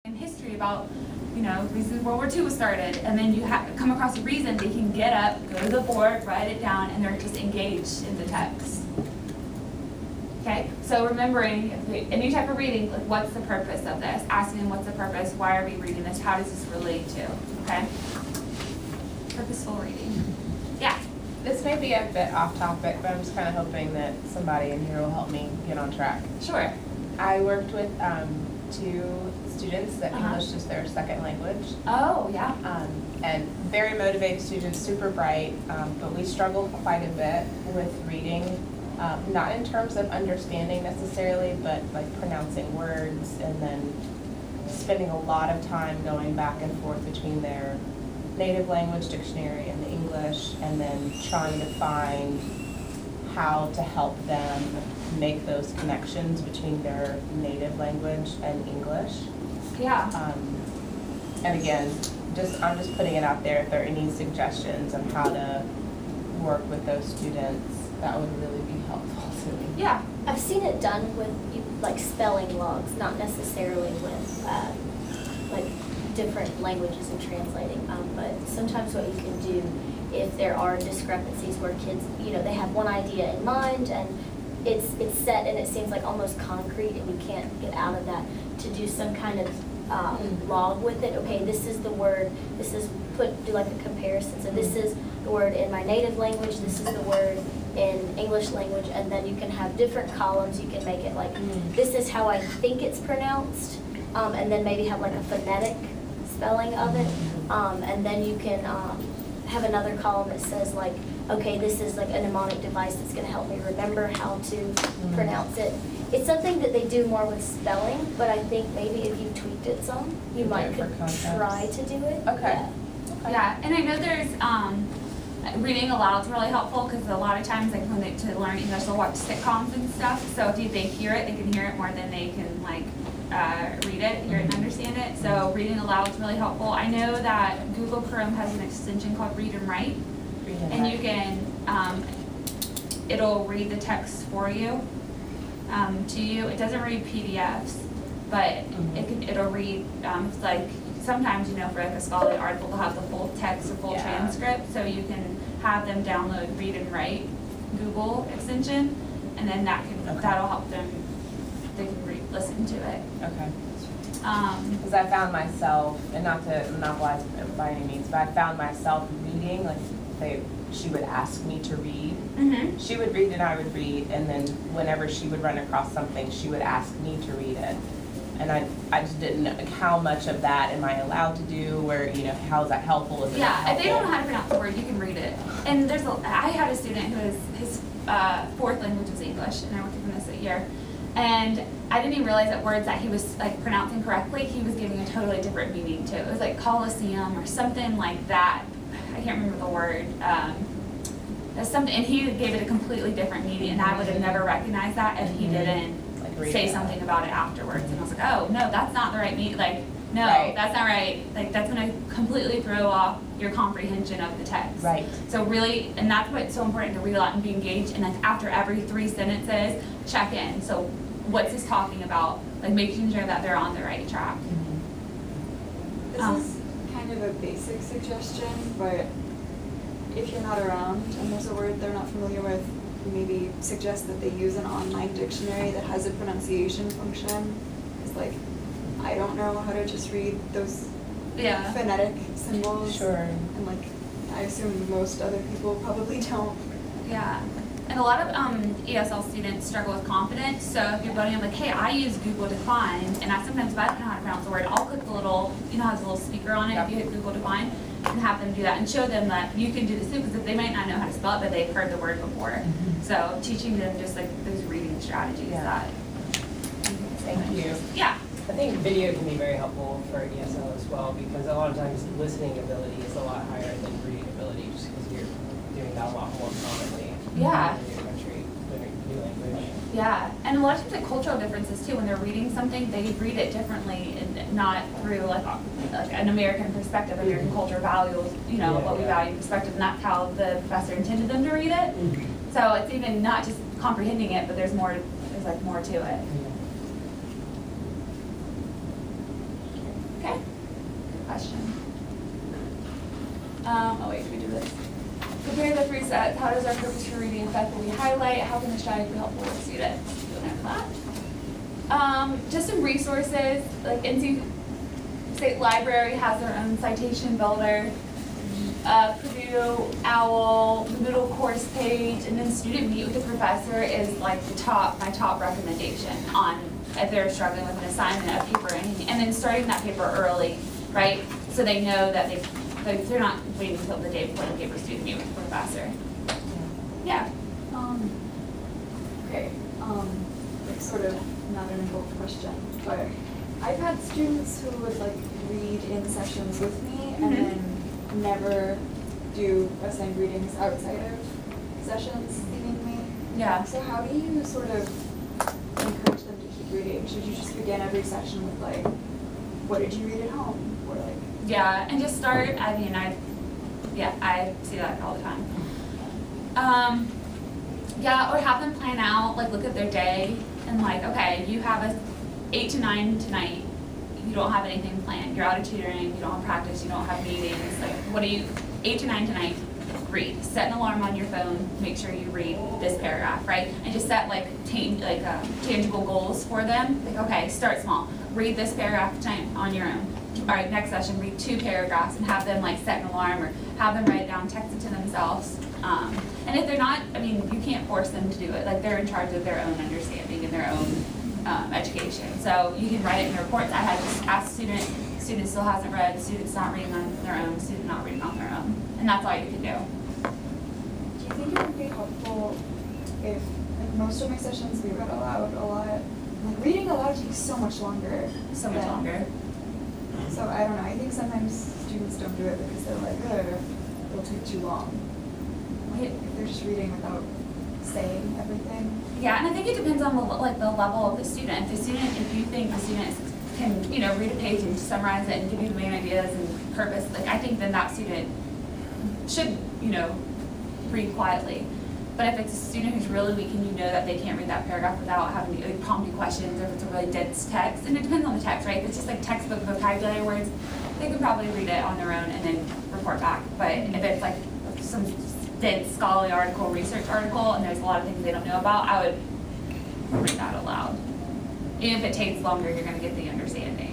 in history about, reasons World War II was started, and then you come across a reason, they can get up, go to the board, write it down, and they're just engaged in the text. Okay, so remembering any type of reading, like what's the purpose of this? Asking what's the purpose, why are we reading this, how does this relate to, okay? Purposeful reading. Yeah? This may be a bit off topic, but I'm just kind of hoping that somebody in here will help me get on track. Sure. I worked with 2 students that English is their second language. Oh, yeah. And very motivated students, super bright, but we struggled quite a bit with reading, not in terms of understanding necessarily, but like pronouncing words, and then spending a lot of time going back and forth between their native language dictionary and the English, and then trying to find how to help them make those connections between their native language and English. Yeah. And again, I'm just putting it out there. If there are any suggestions on how to work with those students, that would really be helpful to me. Yeah. I've seen it done with like spelling logs, not necessarily with like different languages and translating, but sometimes what you can do if there are discrepancies where kids, they have one idea in mind and it's set and it seems like almost concrete and you can't get out of that, to do some kind of log with it. Okay, this is the word, do like a comparison. So this is the word in my native language, this is the word in English language, and then you can have different columns. You can make it like, this is how I think it's pronounced, and then maybe have like a phonetic spelling of it, and then you can have another column that says like, okay, this is like a mnemonic device that's going to help me remember how to pronounce it. It's something that they do more with spelling, but I think maybe if you tweaked it some, you might could try to do it. Okay. Yeah, and I know there's reading aloud is really helpful, because a lot of times, like when to learn English, they'll watch sitcoms and stuff. So if they hear it, they can hear it more than they can read it, hear it, and understand it. So reading aloud is really helpful. I know that Google Chrome has an extension called Read and Write, and you can it'll read the text for you to you. It doesn't read PDFs, but it'll read. It's like sometimes for like a scholarly article, they'll have the full text or full transcript, so you can have them download Read and Write Google extension, and then that'll help them. They can listen to it. Okay. Because I found myself, and not to monopolize by any means, but I found myself reading, she would ask me to read. She would read and I would read, and then whenever she would run across something, she would ask me to read it. And I just didn't know how much of that am I allowed to do, or how is that helpful? Is it if they don't know how to pronounce the word, you can read it. And I had a student who his 4th language was English, and I worked with him this year. And I didn't even realize that words that he was pronouncing correctly, he was giving a totally different meaning to. It was like Colosseum or something like that. I can't remember the word. Something, and he gave it a completely different meaning, and I would have never recognized that if he didn't say something about it afterwards. And I was like, oh no, that's not the right meaning. No, that's not right. That's going to completely throw off your comprehension of the text. Right. So really, and that's why it's so important to read a lot and be engaged. And after every 3 sentences, check in. So what's this talking about? Making sure that they're on the right track. This is kind of a basic suggestion, but if you're not around and there's a word they're not familiar with, maybe suggest that they use an online dictionary that has a pronunciation function. Because I don't know how to just read those phonetic symbols. Sure. And I assume most other people probably don't. Yeah. And a lot of ESL students struggle with confidence. So if you're buddying, I'm like, hey, I use Google Define, and sometimes if I don't know how to pronounce the word, I'll click the little, has a little speaker on it. If you hit Google Define, and have them do that, and show them that you can do this too, because they might not know how to spell it, but they've heard the word before. So teaching them just those reading strategies. Thank you. Yeah. I think video can be very helpful for ESL as well, because a lot of times listening ability is a lot higher than reading ability, just because you're doing that a lot more commonly in your country, learning a new language. Yeah, and a lot of times cultural differences too. When they're reading something, they read it differently, and not through an American perspective, American culture values, what we value perspective, and that's how the professor intended them to read it. So it's even not just comprehending it, but there's more to it. Oh wait, can we do this? Compare the three sets. How does our purpose for reading affect what we highlight? How can the strategy be helpful with students? Just some resources, like NC State Library has their own citation builder. Purdue, OWL, the middle course page, and then student meet with the professor is like my top recommendation on if they're struggling with an assignment, a paper, or anything. And then starting that paper early, right? So they know that they're not waiting until the day before the paper student meet with the professor. Yeah. Okay. Like sort of not an involved question, but I've had students who would like read in sessions with me and then never do assigned readings outside of sessions, seemingly. Yeah. So how do you sort of encourage them to keep reading? Should you just begin every session with like, what did you read at home? Or like. Yeah, and just start. I mean, I see that all the time. Yeah, or have them plan out, like look at their day and like, okay, you have a 8 to 9 tonight. You don't have anything planned. You're out of tutoring. You don't have practice. You don't have meetings. Like, 8 to 9 tonight? Read. Set an alarm on your phone. Make sure you read this paragraph, right? And just set like tangible goals for them. Like, okay, start small. Read this paragraph tonight on your own. All right, next session, read 2 paragraphs and have them like set an alarm or have them write it down, text it to themselves. And if they're not, I mean, you can't force them to do it. Like, they're in charge of their own understanding and their own education. So you can write it in the reports. I had just asked student still hasn't read, student's not reading on their own, student not reading on their own. And that's all you can do. Do you think it would be helpful if, like most of my sessions we read aloud a lot? Like reading aloud takes so much longer. So much longer. So I don't know, I think sometimes students don't do it because they're like, it'll take too long. Like, if they're just reading without saying everything. Yeah, and I think it depends on the level of the student. If you think the student can, read a page and summarize it and give you the main ideas and purpose, like I think then that student should, read quietly. But if it's a student who's really weak and you know that they can't read that paragraph without having to prompt you questions, or if it's a really dense text, and it depends on the text, right? If it's just like textbook vocabulary words, they can probably read it on their own and then report back. But if it's like some dense scholarly article, research article, and there's a lot of things they don't know about, I would read that aloud. Even if it takes longer, you're going to get the understanding.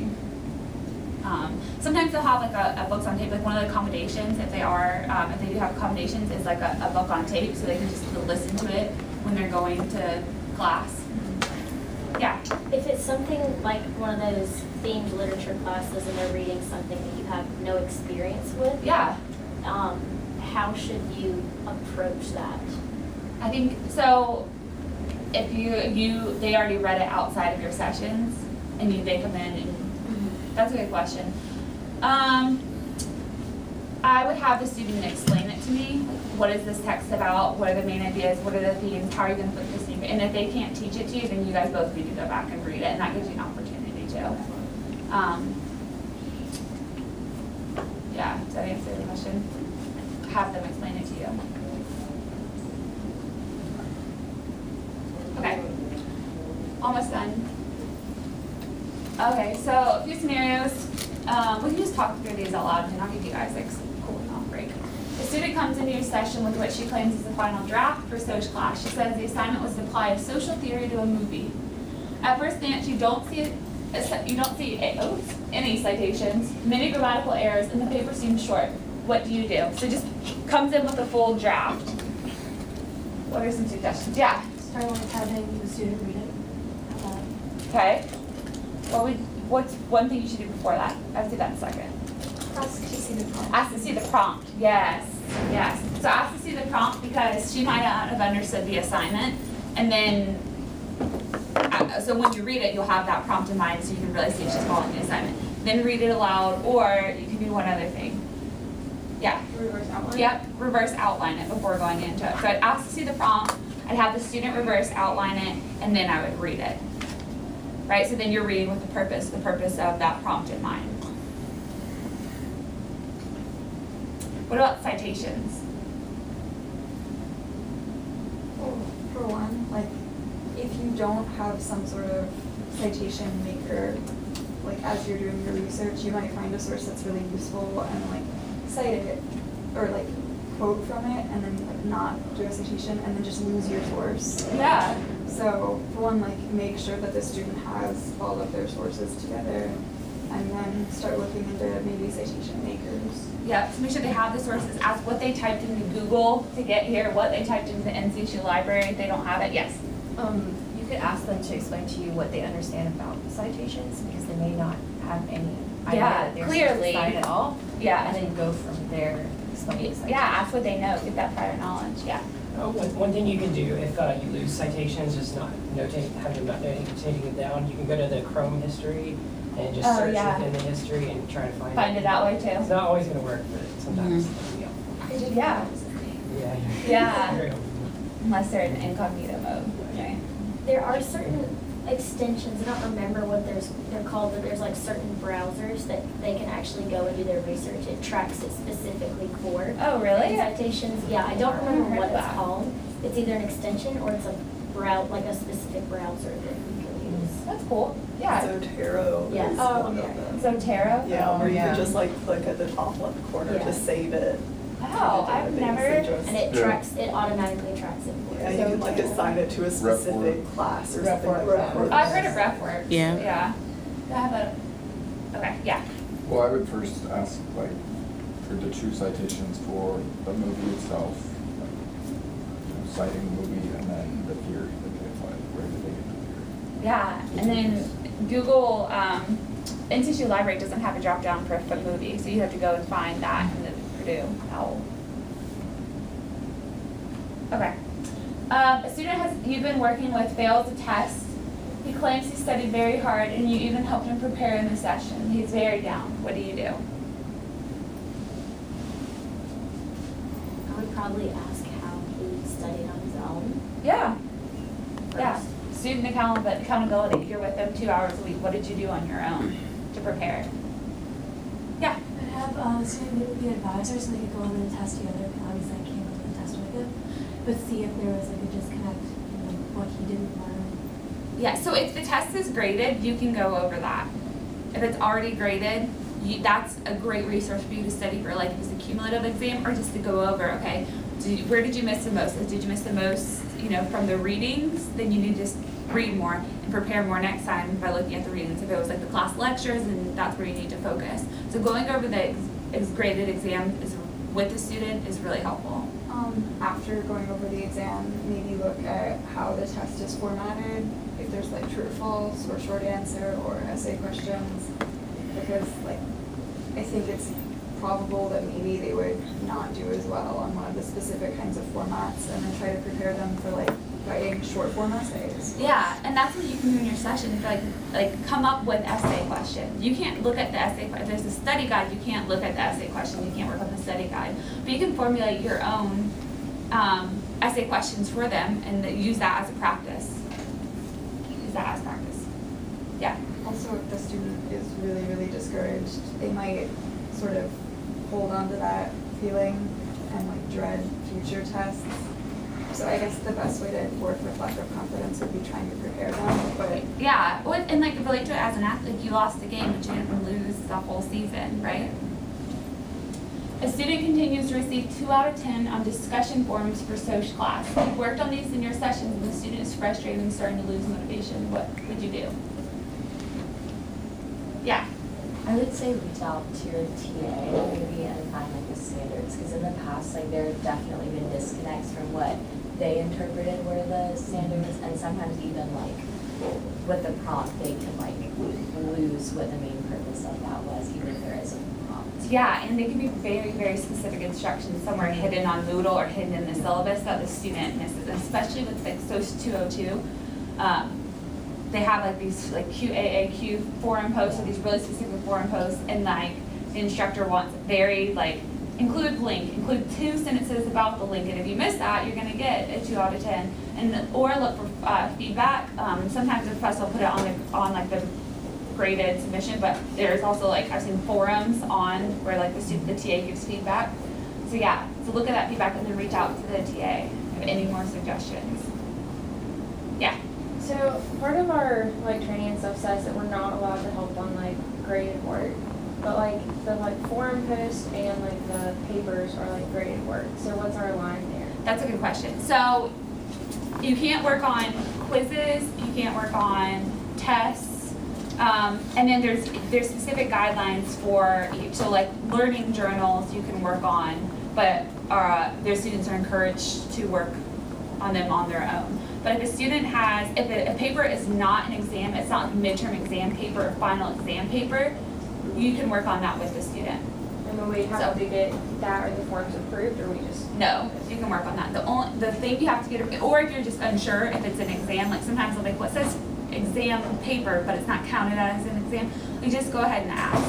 Sometimes they'll have like a books on tape, like one of the accommodations, if they do have accommodations, is like a book on tape, so they can just listen to it when they're going to class. Yeah. If it's something like one of those themed literature classes and they're reading something that you have no experience with, Yeah. How should you approach that? I think so. If they already read it outside of your sessions, and they come in, and that's a good question. I would have the student explain it to me. Like, what is this text about? What are the main ideas? What are the themes? How are you going to put this in? And if they can't teach it to you, then you guys both need to go back and read it, and that gives you an opportunity to. Yeah, does that answer the question? Have them explain it to you. Okay, almost done. Okay, so a few scenarios. We can just talk through these out loud and I'll give you guys like some cooling off break. A student comes into your session with what she claims is the final draft for Soch class. She says the assignment was to apply a social theory to a movie. At first glance, you don't see any citations, many grammatical errors, and the paper seems short. What do you do? So just comes in with a full draft. What are some suggestions? Yeah. Start with having the student read it. Okay. What's one thing you should do before that? I'll do that in a second. Ask to see the prompt. Ask to see the prompt. Yes. So ask to see the prompt because she might not have understood the assignment, and then so when you read it, you'll have that prompt in mind, so you can really see if she's following the assignment. Then read it aloud, or you can do one other thing. Yeah. Reverse outline? Yep. Reverse outline it before going into it. So I'd ask to see the prompt. I'd have the student reverse outline it, and then I would read it. Right, so then you're reading with the purpose of that prompt in mind. What about citations? For one, like, if you don't have some sort of citation maker, like as you're doing your research, you might find a source that's really useful and like cite it, or like quote from it and then like not do a citation and then just lose your source. Yeah. So for one, like make sure that the student has all of their sources together and then start looking into maybe citation makers. Yeah, so make sure they have the sources. Ask what they typed into Google to get here, what they typed into the NCSU library. If they don't have it, yes. You could ask them to explain to you what they understand about citations because they may not have any idea Yeah, that they're clearly. supposed to cite at all. Yeah. And then go from there, explaining the Yeah, citation. ask what they know. Get that prior knowledge. Yeah. One thing you can do if you lose citations, just not having not notating it down, you can go to the Chrome history and just Oh, search yeah. within the history and try to find Find it that way It's too. not always going to work, but sometimes yeah. Yeah. Yeah. Yeah. Very helpful. Unless they're in incognito mode. Right. There are certain extensions, I don't remember what they're called, but there's like certain browsers that they can actually go and do their research. It tracks it specifically for Oh, really? citations. Yeah, I don't I've remember heard what of it's that. called. It's either an extension or it's a like a specific browser that you can use. That's cool. Yeah. Zotero Yes. is Oh, one yeah. of them. Zotero? Yeah, where you yeah. can just like click at the top left corner Yeah. to save it. Oh, I've never. And it Yeah. tracks, it automatically tracks it for Yeah, you. you can like assign it to a specific class or something like that. I've heard of RefWorks. Yeah. Yeah. I have a. Okay. Yeah. Well, I would first ask, like, for the true citations for the movie itself, like, citing the movie, and then the theory that they applied. Where did they get the theory? Yeah. And then Google NCSU Library doesn't have a drop down for a movie, so you have to go and find that in the Purdue OWL. Okay. A student you've been working with fails a test. He claims he studied very hard and you even helped him prepare in the session. He's very down. What do you do? I would probably ask how he studied on his own. Yeah. Yeah. First. Student accountability. You're with them 2 hours a week. What did you do on your own to prepare? Yeah. I'd have a student meet with the advisor so they could go on the test together, because obviously I came up with the test with him, but see if there was like a disconnect in what he didn't learn. Yeah, so if the test is graded, you can go over that. If it's already graded, that's a great resource for you to study for, like if it's a cumulative exam or just to go over, okay, where did you miss the most? Did you miss the most, from the readings? Then you need to just read more and prepare more next time by looking at the readings. If it was like the class lectures, then that's where you need to focus. So going over the graded exam with the student is really helpful. After going over the exam, maybe look at how the test is formatted, if there's like true or false or short answer or essay questions, because like I think it's probable that maybe they would not do as well on one of the specific kinds of formats, and then try to prepare them for like writing short form essays. Yeah, and that's what you can do in your session. If like come up with essay questions. You can't look at the essay. If there's a study guide, you can't look at the essay question. You can't work on the study guide, but you can formulate your own essay questions for them and use that as a practice. Use that as practice. Yeah. Also, if the student is really, really discouraged, they might sort of hold on to that feeling and like dread future tests. So I guess the best way to work with lack of confidence would be trying to prepare them, but Yeah, and like relate to it as an athlete. You lost a game, but you didn't lose the whole season, right? A student continues to receive 2 out of 10 on discussion forums for social class. You've worked on these in your sessions and the student is frustrated and starting to lose motivation. What would you do? Yeah. I would say reach out to your TA maybe and find like the standards, because in the past like there have definitely been disconnects from what they interpreted were the standards, and sometimes even like with the prompt they can like lose what the main purpose of that was, even if there is a prompt. Yeah, and they can be very, very specific instructions somewhere hidden on Moodle or hidden in the syllabus that the student misses, especially with like SOS 202. They have like these like QAAQ forum posts or these really specific forum posts, and like the instructor wants very like include 2 sentences about the link, and if you miss that, you're going to get a 2 out of 10. And or look for feedback. Sometimes the professor will put it on like the graded submission, but there's also like I've seen forums on where like the TA gives feedback. So yeah, so look at that feedback and then reach out to the TA if any more suggestions. Yeah. So part of our like training and stuff says that we're not allowed to help on like graded work, but like like the like forum posts and like the papers are like graded work. So what's our line there? That's a good question. So you can't work on quizzes, you can't work on tests, and then there's specific guidelines for each. So like learning journals you can work on, but their students are encouraged to work on them on their own. But if a student has, if a paper is not an exam, it's not like a midterm exam paper or final exam paper, you can work on that with the student. And then we have to get that or the forms approved, or we just? No, you can work on that. The thing you have to get, or if you're just unsure if it's an exam, like sometimes they'll be like, well, it says exam paper, but it's not counted as an exam, you just go ahead and ask.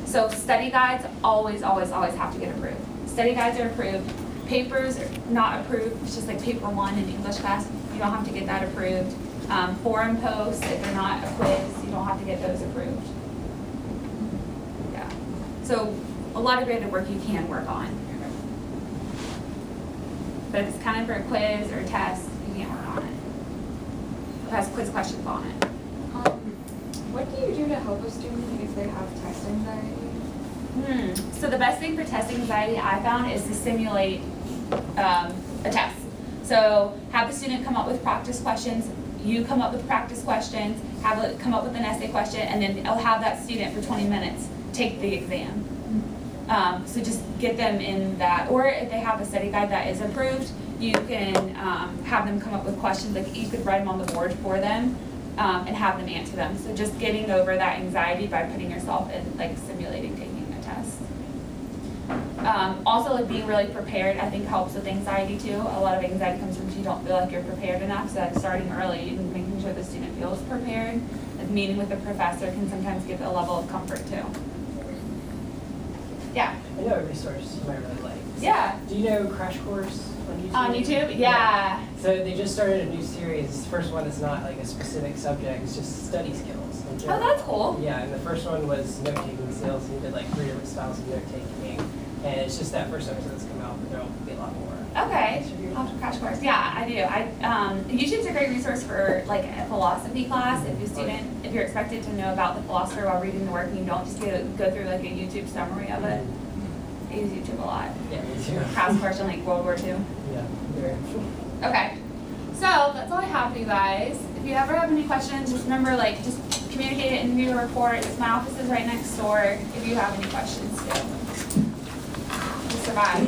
So study guides always, always, always have to get approved. Study guides are approved. Papers are not approved. It's just like paper 1 in English class. You don't have to get that approved. Forum posts, if they're not a quiz, you don't have to get those approved. Yeah. So a lot of graded work you can work on. But if it's kind of for a quiz or a test, you can't work on it. It has quiz questions on it. What do you do to help a student if they have test anxiety? So the best thing for test anxiety I found is to simulate a test. So have the student come up with practice questions, you come up with practice questions, have it come up with an essay question, and then I'll have that student for 20 minutes take the exam. So just get them in that, or if they have a study guide that is approved, you can have them come up with questions, like you could write them on the board for them and have them answer them. So just getting over that anxiety by putting yourself in, like simulating taking a test. Also, like being really prepared, I think helps with anxiety too. A lot of anxiety comes from you don't feel like you're prepared enough, so like starting early and making sure the student feels prepared. Like meeting with the professor can sometimes give a level of comfort too. Yeah. I know a resource you might really like. Yeah. Do you know Crash Course on YouTube? On YouTube? Yeah. So they just started a new series. The first one is not like a specific subject, it's just study skills. Oh, that's cool. Yeah, and the first one was note-taking skills, and you did like 3 different styles of note-taking. And it's just that first episode that's come out, but there'll be a lot more. Okay. Crash Course. Yeah, I do. YouTube's a great resource for like a philosophy class. If you're expected to know about the philosopher while reading the work, and you don't just go through like a YouTube summary of it. I use YouTube a lot. Yeah, me too. Crash Course on like World War II. Yeah, very. Okay. So that's all I have for you guys. If you ever have any questions, just remember like just communicate it in the video report. My office is right next door. If you have any questions too. We'll survive.